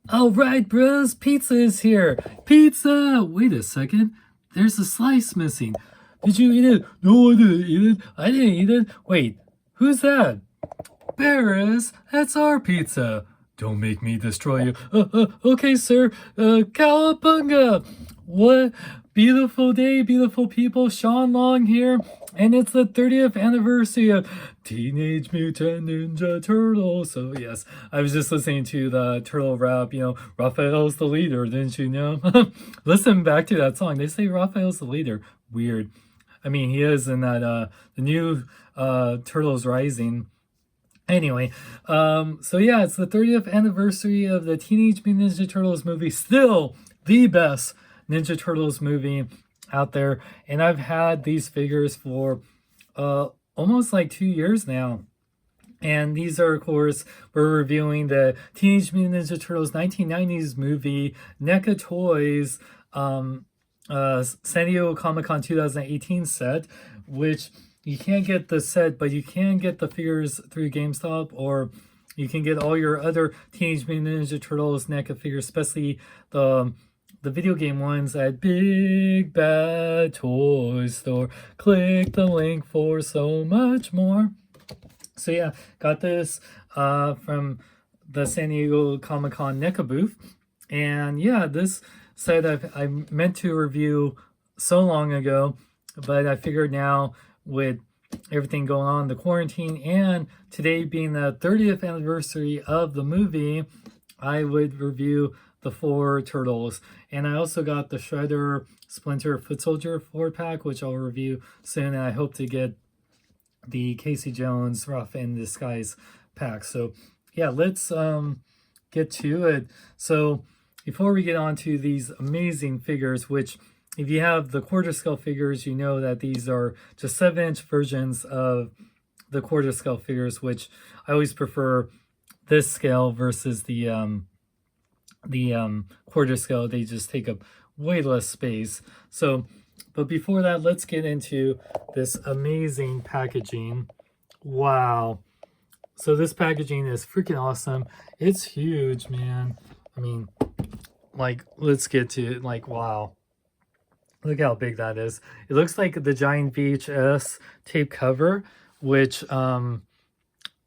All right, bros, pizza is here. Pizza! Wait a second. There's a slice missing. Did you eat it? No, I didn't eat it. I didn't eat it. Wait, who's that? Barris, that's our pizza. Don't make me destroy you. Okay, sir. Cowabunga! What beautiful day, beautiful people. Sean Long here, and it's the 30th anniversary of Teenage Mutant Ninja Turtles. So yes, I was just listening to the Turtle rap. Raphael's the leader, didn't you know? Listen back to that song. They say Raphael's the leader. Weird. I mean, he is in that the new Turtles Rising. Anyway, so yeah, it's the 30th anniversary of the Teenage Mutant Ninja Turtles movie. Still the best Ninja Turtles movie out there. And I've had these figures for almost like 2 years now. And these are, of course, we're reviewing the Teenage Mutant Ninja Turtles 1990s movie, NECA Toys, San Diego Comic-Con 2018 set, which you can't get the set, but you can get the figures through GameStop, or you can get all your other Teenage Mutant Ninja Turtles NECA figures, especially the video game ones at Big Bad Toy Store. Click the link for so much more. So yeah, got this from the San Diego Comic-Con NECA booth. And yeah, this set I meant to review so long ago, but I figured now with everything going on, the quarantine, and today being the 30th anniversary of the movie, I would review the 4 turtles. And I also got the Shredder Splinter Foot Soldier 4-pack, which I'll review soon, and I hope to get the Casey Jones Rough in Disguise pack. So yeah, let's get to it. So before we get on to these amazing figures, which if you have the quarter scale figures, you know that these are just 7-inch versions of the quarter scale figures, which I always prefer this scale versus the quarter scale. They just take up way less space. So, but before that, let's get into this amazing packaging. Wow. So this packaging is freaking awesome. It's huge, man. I mean, like, let's get to it. Like, wow. Look how big that is. It looks like the giant VHS tape cover, which I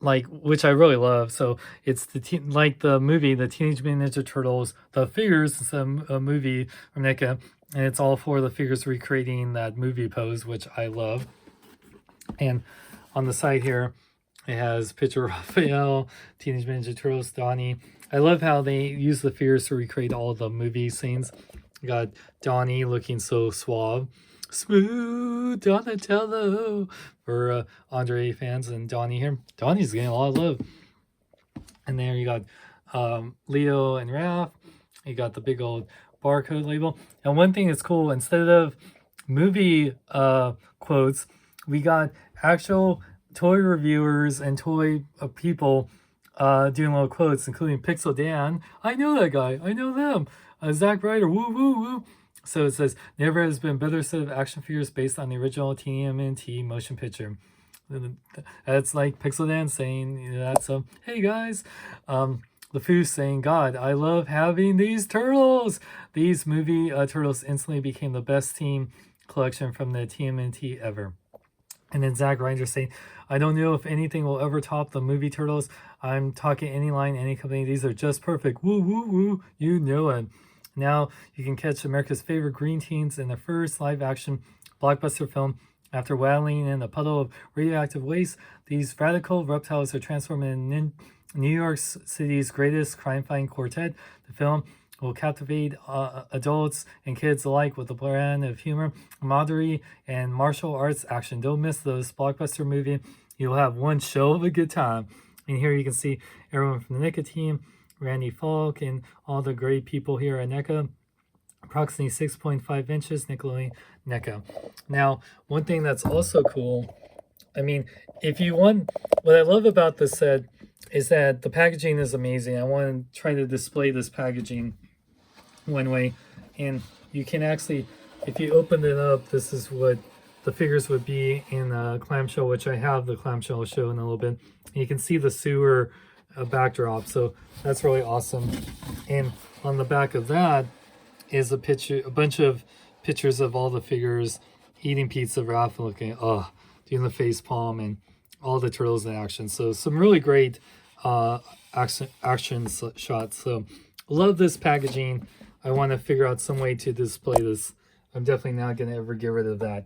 really love. So it's like the movie, the Teenage Mutant Ninja Turtles, the figures. It's a movie from NECA, and it's all for the figures recreating that movie pose, which I love. And on the side here, it has picture of Raphael, Teenage Mutant Ninja Turtles, Donnie. I love how they use the figures to recreate all the movie scenes. You got Donnie looking so suave. Smooth Donatello for Andre fans, and Donnie here. Donnie's getting a lot of love. And there you got Leo and Raph. You got the big old barcode label. And one thing that's cool, instead of movie quotes, we got actual toy reviewers and toy people doing little quotes, including Pixel Dan. I know that guy. I know them. Zack Ryder. Woo, woo, woo. So it says, never has been a better set of action figures based on the original TMNT motion picture. That's like Pixel Dan saying that. So, hey guys. The Foo saying, God, I love having these turtles. These movie turtles instantly became the best team collection from the TMNT ever. And then Zack Ryder saying, I don't know if anything will ever top the movie Turtles. I'm talking any line, any company. These are just perfect. Woo, woo, woo. You know it. Now you can catch America's favorite green teens in their first live-action blockbuster film. After waddling in a puddle of radioactive waste, these radical reptiles are transformed in New York City's greatest crime-fighting quartet. The film will captivate adults and kids alike with a blend of humor, camaraderie, and martial arts action. Don't miss this blockbuster movie. You'll have one show of a good time. And here you can see everyone from the NECA team, Randy Falk, and all the great people here at NECA. Approximately 6.5 inches, Nickelodeon NECA. Now, one thing that's also cool, I mean, if you want, what I love about this set is that the packaging is amazing. I want to try to display this packaging one way, and you can actually, if you open it up, this is what the figures would be in a clamshell, which I have the clamshell show in a little bit. And you can see the sewer a backdrop. So that's really awesome. And on the back of that is a picture, a bunch of pictures of all the figures eating pizza, Raph looking, doing the face palm, and all the turtles in action. So some really great action shots. So love this packaging. I want to figure out some way to display this. I'm definitely not going to ever get rid of that.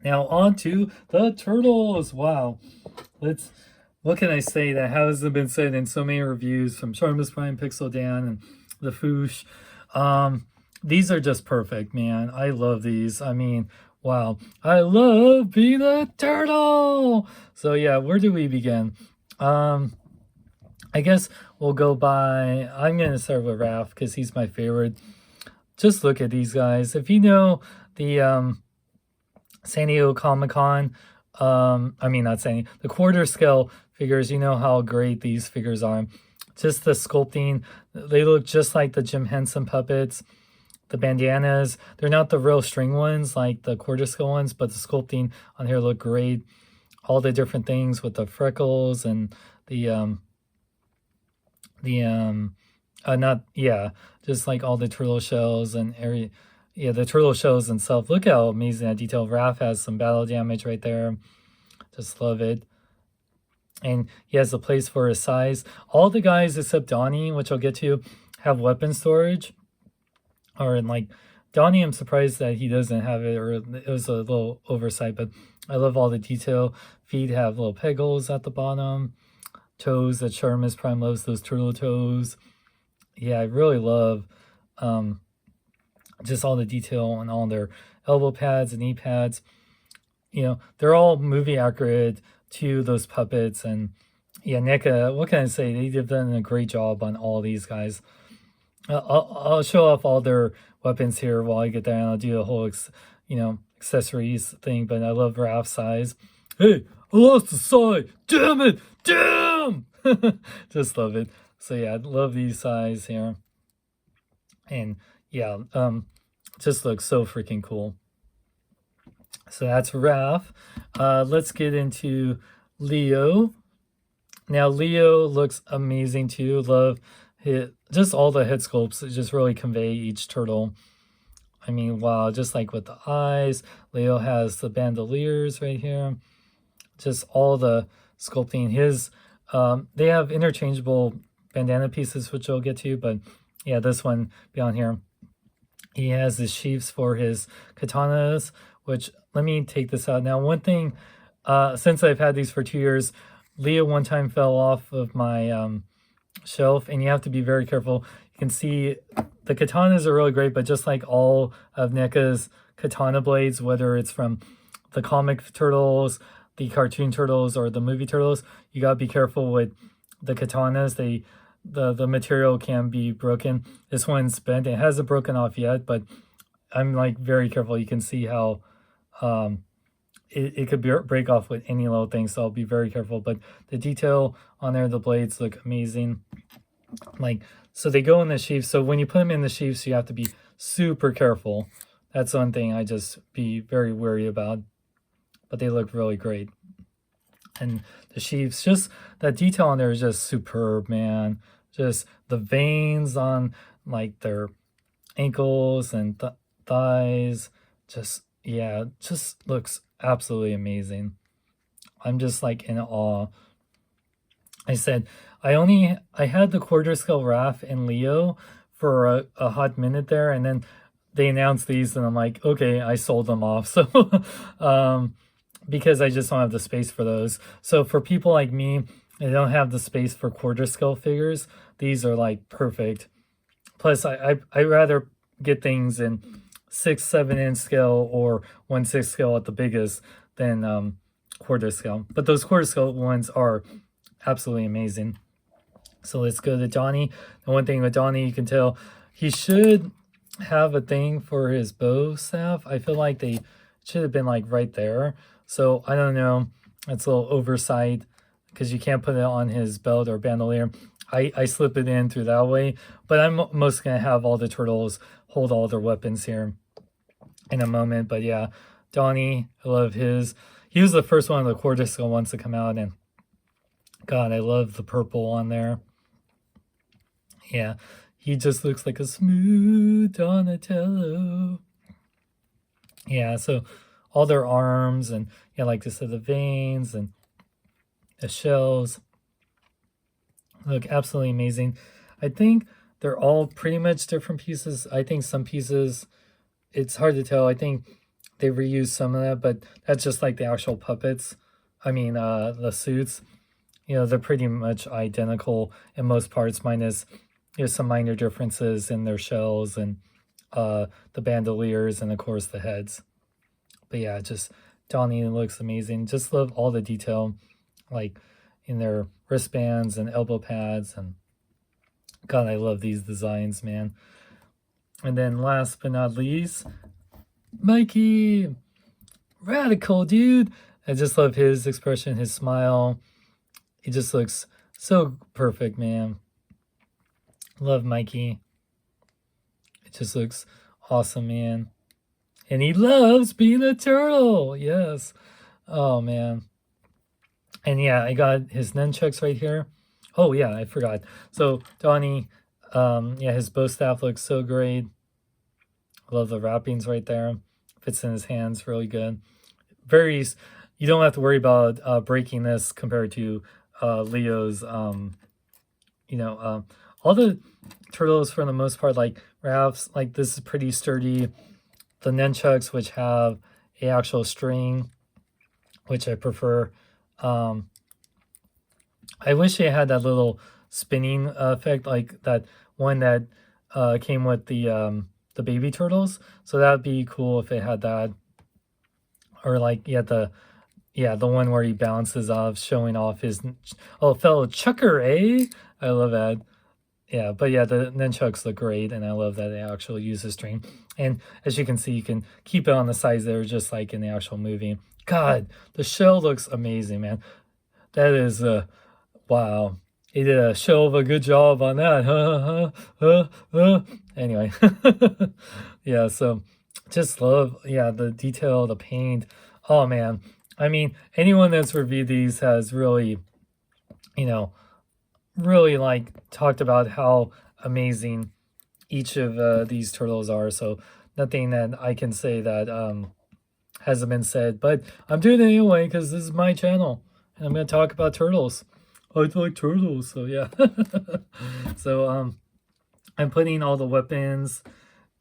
Now on to the turtles. Wow. What can I say that hasn't been said in so many reviews from Charmus Prime, Pixel Dan, and the Foosh? These are just perfect, man. I love these. I mean, wow. I love being a turtle. So yeah, where do we begin? I guess we'll go by, I'm going to start with Raph because he's my favorite. Just look at these guys. If you know the San Diego Comic-Con, the quarter scale figures, you know how great these figures are. Just the sculpting, they look just like the Jim Henson puppets. The bandanas, they're not the real string ones like the quarter scale ones, but the sculpting on here look great. All the different things with the freckles and just like all the turtle shells and the turtle shells themselves. Look how amazing that detail. Raph has some battle damage right there. Just love it. And he has a place for his size. All the guys except Donnie, which I'll get to, have weapon storage. Or like Donnie, I'm surprised that he doesn't have it, or it was a little oversight, but I love all the detail. Feet have little peg holes at the bottom. Toes, that Charmus Prime loves those turtle toes. Yeah, I really love just all the detail on all their elbow pads and knee pads. You know, they're all movie accurate to those puppets. And yeah, NECA, what can I say? They've done a great job on all these guys. I'll show off all their weapons here while I get there, and I'll do a whole, accessories thing. But I love Raph's size. Hey, I lost the side. Damn it! Damn! Just love it. So yeah, I love these size here. And yeah, just looks so freaking cool. So that's Raph. Let's get into Leo. Now Leo looks amazing too. Love just all the head sculpts just really convey each turtle. I mean, wow, just like with the eyes. Leo has the bandoliers right here. Just all the sculpting. They have interchangeable bandana pieces, which I'll get to, but yeah, this one beyond here. He has the sheaths for his katanas, which, let me take this out. Now, one thing, since I've had these for 2 years, Leo one time fell off of my shelf, and you have to be very careful. You can see the katanas are really great, but just like all of NECA's katana blades, whether it's from the comic turtles, the cartoon turtles, or the movie turtles, you gotta be careful with the katanas. The material can be broken. This one's bent. It hasn't broken off yet, but I'm like very careful. You can see how it could break off with any little thing, so I'll be very careful. But the detail on there, the blades look amazing. So they go in the sheaths. So when you put them in the sheaths, you have to be super careful. That's one thing I just be very wary about. But they look really great. And the sheaths, just that detail on there is just superb, man. Just the veins on like their ankles and thighs, just looks absolutely amazing. I'm just like in awe. I said I had the quarter scale Raph and Leo for a hot minute there, and then they announced these, and I'm like, okay, I sold them off. So because I just don't have the space for those. So for people like me, I don't have the space for quarter scale figures. These are like perfect. Plus, I rather get things in 6-7 inch scale or 1/6 scale at the biggest than quarter scale. But those quarter scale ones are absolutely amazing. So let's go to Donnie. The one thing with Donnie, you can tell he should have a thing for his bow staff. I feel like they should have been like right there. So I don't know. It's a little oversight because you can't put it on his belt or bandolier. I slip it in through that way, but I'm mostly going to have all the turtles hold all their weapons here in a moment. But yeah, Donnie, I love his. He was the first one of the quarter scale ones to come out, and God, I love the purple on there. Yeah, he just looks like a smooth Donatello. Yeah, so all their arms and, yeah, like I said, the veins and the shells look absolutely amazing. I think they're all pretty much different pieces. I think some pieces, it's hard to tell. I think they reused some of that, but that's just like the actual puppets. I mean, the suits. You know, they're pretty much identical in most parts, minus there's some minor differences in their shells and the bandoliers and of course the heads. But yeah, just Donnie looks amazing. Just love all the detail, like in their wristbands and elbow pads, and God, I love these designs, man. And then last but not least, Mikey, radical dude. I just love his expression, his smile. He just looks so perfect, man. Love Mikey. It just looks awesome, man. And he loves being a turtle. Yes. Oh, man. And yeah, I got his nunchucks right here. Oh, yeah, I forgot. So, Donnie, yeah, his bow staff looks so great. I love the wrappings right there. Fits in his hands really good. You don't have to worry about breaking this compared to Leo's, all the turtles for the most part, like Raph's, like this is pretty sturdy. The nunchucks, which have a actual string, which I prefer. I wish they had that little spinning effect, like that one that came with the baby turtles. So that would be cool if it had that, or like the one where he bounces off, showing off his fellow chucker, eh? I love that. Yeah, but yeah, the nunchucks look great, and I love that they actually use the string. And as you can see, you can keep it on the sides there, just like in the actual movie. God, the shell looks amazing, man. That is, wow. He did a show of a good job on that. Anyway, yeah, so just love, the detail, the paint. Oh, man. I mean, anyone that's reviewed these has really, really like talked about how amazing each of these turtles are. So nothing that I can say that hasn't been said, but I'm doing it anyway because this is my channel and I'm going to talk about turtles. I like turtles, so yeah. So I'm putting all the weapons.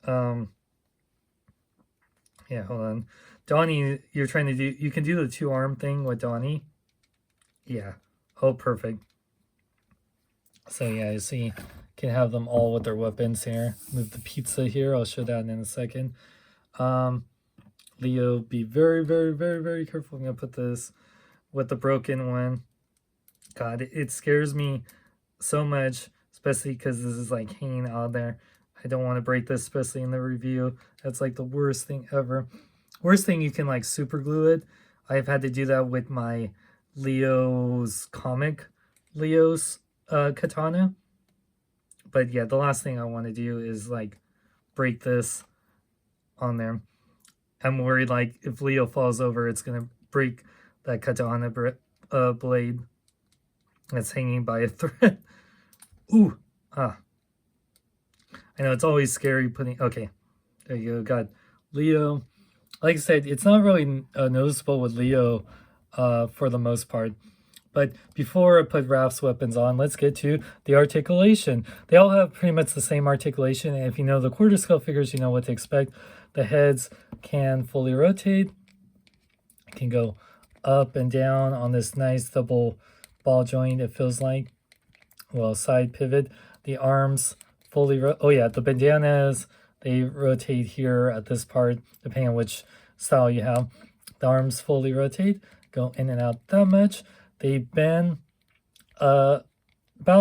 Yeah, hold on. Donnie, you can do the 2-arm thing with Donnie. Yeah. Oh, perfect. So yeah, you see, can have them all with their weapons here. Move the pizza here. I'll show that in a second. Leo, be very, very, very, very careful. I'm going to put this with the broken one. God, it scares me so much, especially because this is like hanging out there. I don't want to break this, especially in the review. That's like the worst thing ever. Worst thing, you can like super glue it. I've had to do that with my Leo's katana. But yeah, the last thing I want to do is like break this on there. I'm worried like if Leo falls over, it's going to break that katana blade that's hanging by a thread. Ooh, I know it's always scary putting, okay, there you go, got Leo. Like I said, it's not really noticeable with Leo for the most part. But before I put Raph's weapons on, let's get to the articulation. They all have pretty much the same articulation, and if you know the quarter scale figures, you know what to expect. The heads can fully rotate. It can go up and down on this nice double ball joint, it feels like. Well, side pivot. The arms fully the bandanas, they rotate here at this part, depending on which style you have. The arms fully rotate, go in and out that much. They bend about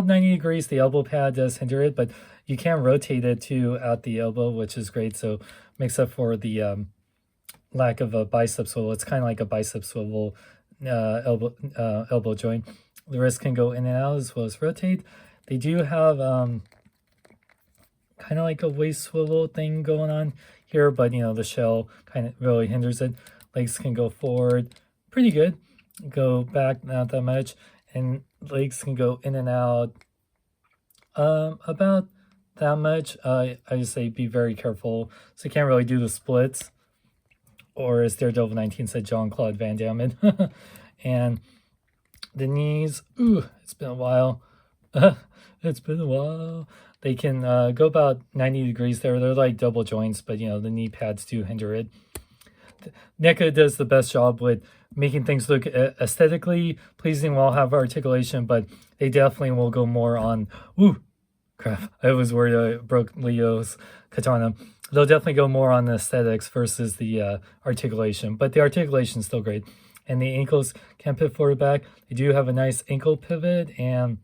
90 degrees. The elbow pad does hinder it, but you can rotate it too at the elbow, which is great. So makes up for the lack of a bicep swivel. It's kind of like a bicep swivel elbow joint. The wrist can go in and out as well as rotate. They do have kind of like a waist swivel thing going on here, but the shell kind of really hinders it. Legs can go forward pretty good, go back not that much, and legs can go in and out about that much. I just say be very careful. So you can't really do the splits, or as Daredevil 19 said, Jean-Claude Van Damme. And the knees, ooh, it's been a while. It's been a while. They can go about 90 degrees there. They're like double joints, but you know, the knee pads do hinder it. NECA does the best job with making things look aesthetically pleasing while have articulation, but they definitely will go more on, ooh, crap, I was worried I broke Leo's katana. They'll definitely go more on the aesthetics versus the articulation, but the articulation is still great. And the ankles can pivot forward back. They do have a nice ankle pivot, and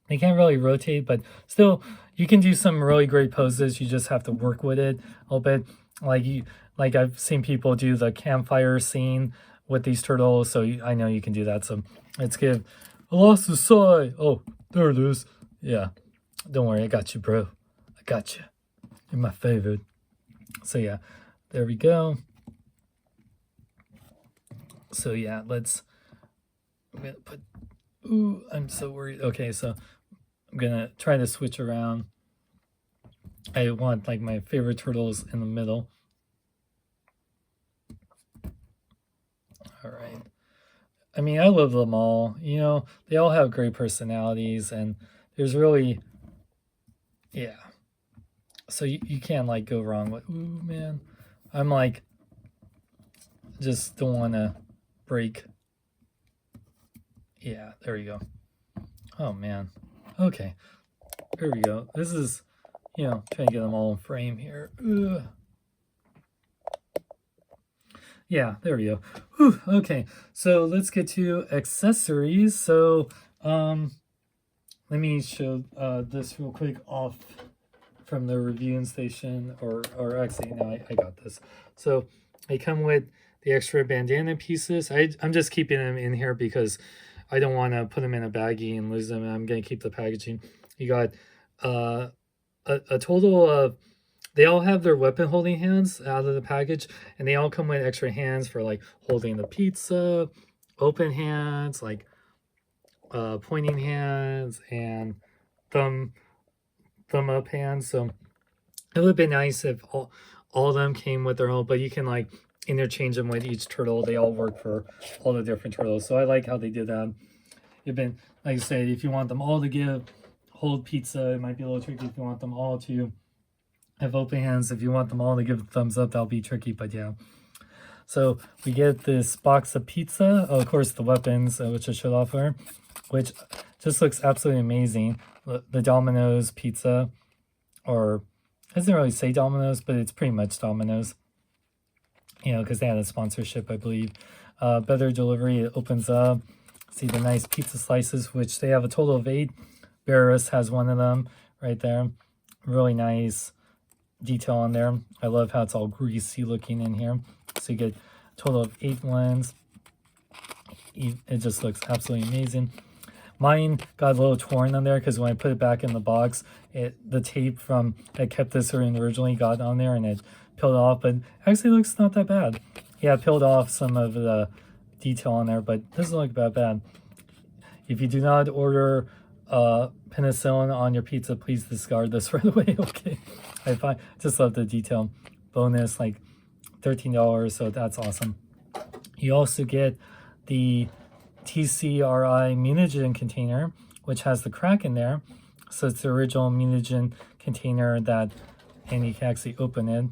they can't really rotate, but still, you can do some really great poses. You just have to work with it a little bit. Like I've seen people do the campfire scene with these turtles, so I know you can do that. So let's give a lost the side. Oh, there it is. Yeah, don't worry, I got you, bro. I got you. You're my favorite. So yeah, there we go. So yeah, I'm gonna put, ooh, I'm so worried. Okay, so I'm gonna try to switch around. I want like my favorite turtles in the middle. All right. I mean, I love them all. You know, they all have great personalities, and there's really, yeah. So you can't like go wrong with, ooh, man. I'm like, just don't want to break. Yeah, there we go. Oh, man. Okay. Here we go. This is, you know, trying to get them all in frame here. Ugh. Yeah, there we go. Whew, okay, so let's get to accessories. So let me show this real quick off from the reviewing station, or actually, no, I got this. So they come with the extra bandana pieces. I'm just keeping them in here because I don't want to put them in a baggie and lose them. I'm going to keep the packaging. You got a total of, they all have their weapon holding hands out of the package, and they all come with extra hands for like holding the pizza, open hands, like pointing hands, and thumb up hands. So it would be nice if all of them came with their own, but you can like interchange them with each turtle. They all work for all the different turtles. So I like how they did that. You've been, like I said, if you want them all to hold pizza, it might be a little tricky. If you want them all to have open hands, if you want them all to give a thumbs up, that'll be tricky, but yeah. So we get this box of pizza. Oh, of course, the weapons, which I showed off here, which just looks absolutely amazing. The Domino's pizza, or it doesn't really say Domino's, but it's pretty much Domino's, you know, because they had a sponsorship, I believe. Better delivery, it opens up. See the nice pizza slices, which they have a total of 8. Barris has one of them right there. Really nice detail on there. I love how it's all greasy looking in here. So you get a total of 8 ones. It just looks absolutely amazing. Mine got a little torn on there because when I put it back in the box, the tape from that kept this in originally got on there and it peeled off, but actually looks not that bad. Yeah, it peeled off some of the detail on there, but doesn't look that bad. If you do not order penicillin on your pizza, please discard this right away. Okay, I just love the detail. Bonus, like $13, so that's awesome. You also get the TCRI mutagen container, which has the crack in there. So it's the original mutagen container that, and you can actually open it,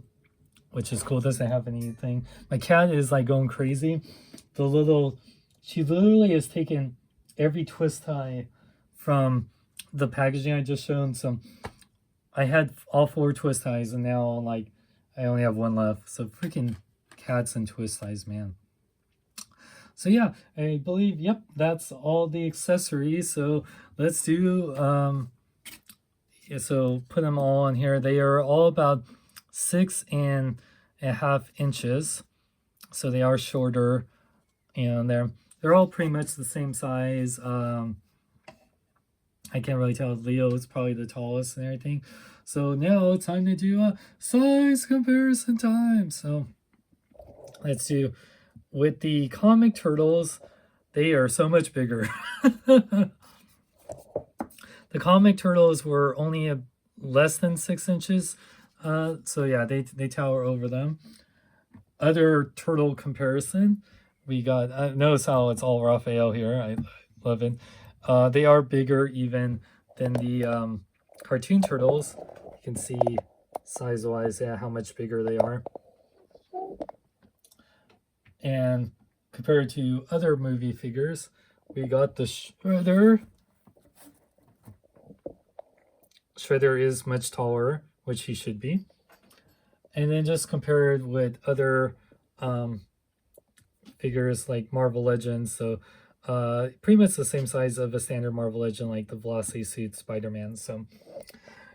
which is cool. It doesn't have anything. My cat is like going crazy. She literally has taken every twist tie from the packaging I just showed. So I had all 4 twist ties, and now like I only have 1 left. So freaking cats and twist ties, man. So yeah, I believe, yep, that's all the accessories. So let's do, yeah, so put them all on here. They are all about 6.5 inches. So they are shorter, and they're all pretty much the same size. I can't really tell. Leo is probably the tallest and everything. So now time to do a size comparison time. So let's do, with the comic turtles, they are so much bigger. The comic turtles were only less than 6 inches. So yeah, they tower over them. Other turtle comparison, we got, notice how it's all Raphael here. I love it. They are bigger even than the cartoon turtles. You can see size-wise, yeah, how much bigger they are. And compared to other movie figures, we got the Shredder. Shredder is much taller, which he should be. And then just compared with other figures like Marvel Legends, so pretty much the same size of a standard Marvel Legend, like the Velocity Suit Spider-Man. So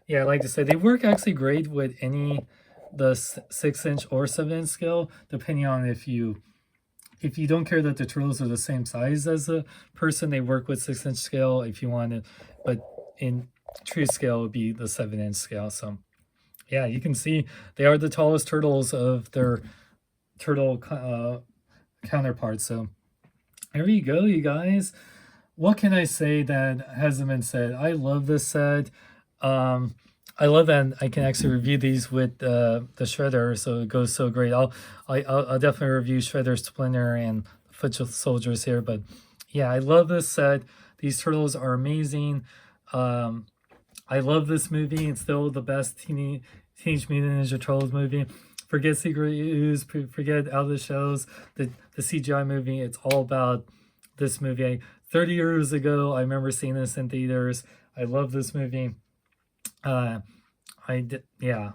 yeah, I like to say they work actually great with the 6-inch or 7-inch scale, depending on if you don't care that the turtles are the same size as a person, they work with 6-inch scale. If you want to, but in true scale, it would be the 7-inch scale. So yeah, you can see they are the tallest turtles of their turtle counterparts. So there you go, you guys. What can I say that hasn't been said? I love this set. I love that I can actually review these with the Shredder, so it goes so great. I'll definitely review Shredder, Splinter, and Foot Soldiers here. But yeah, I love this set. These turtles are amazing. I love this movie. It's still the best Teenage Mutant Ninja Turtles movie. Forget Secret Ooze, forget Out of the Shadows, the CGI movie. It's all about this movie. 30 years ago, I remember seeing this in theaters. I love this movie. Yeah,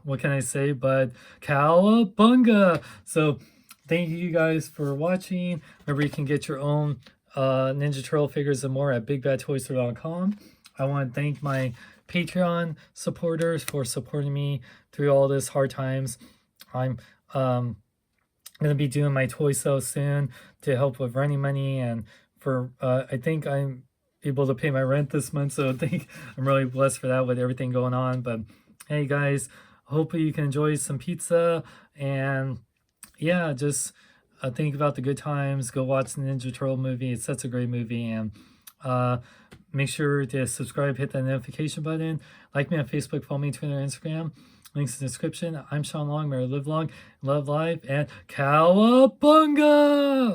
what can I say but cowabunga. So thank you guys for watching. Remember, you can get your own Ninja Turtle figures and more at bigbadtoystore.com. I want to thank my Patreon supporters for supporting me through all this hard times. I'm going to be doing my toy sale soon to help with running money, and for I think I'm able to pay my rent this month, so I think I'm really blessed for that with everything going on. But hey guys, hopefully you can enjoy some pizza, and yeah, just think about the good times. Go watch the Ninja Turtle movie. It's such a great movie. And make sure to subscribe, hit that notification button, like me on Facebook, follow me on Twitter, Instagram, links in the description. I'm Sean Long. May I live long, love life, and cowabunga.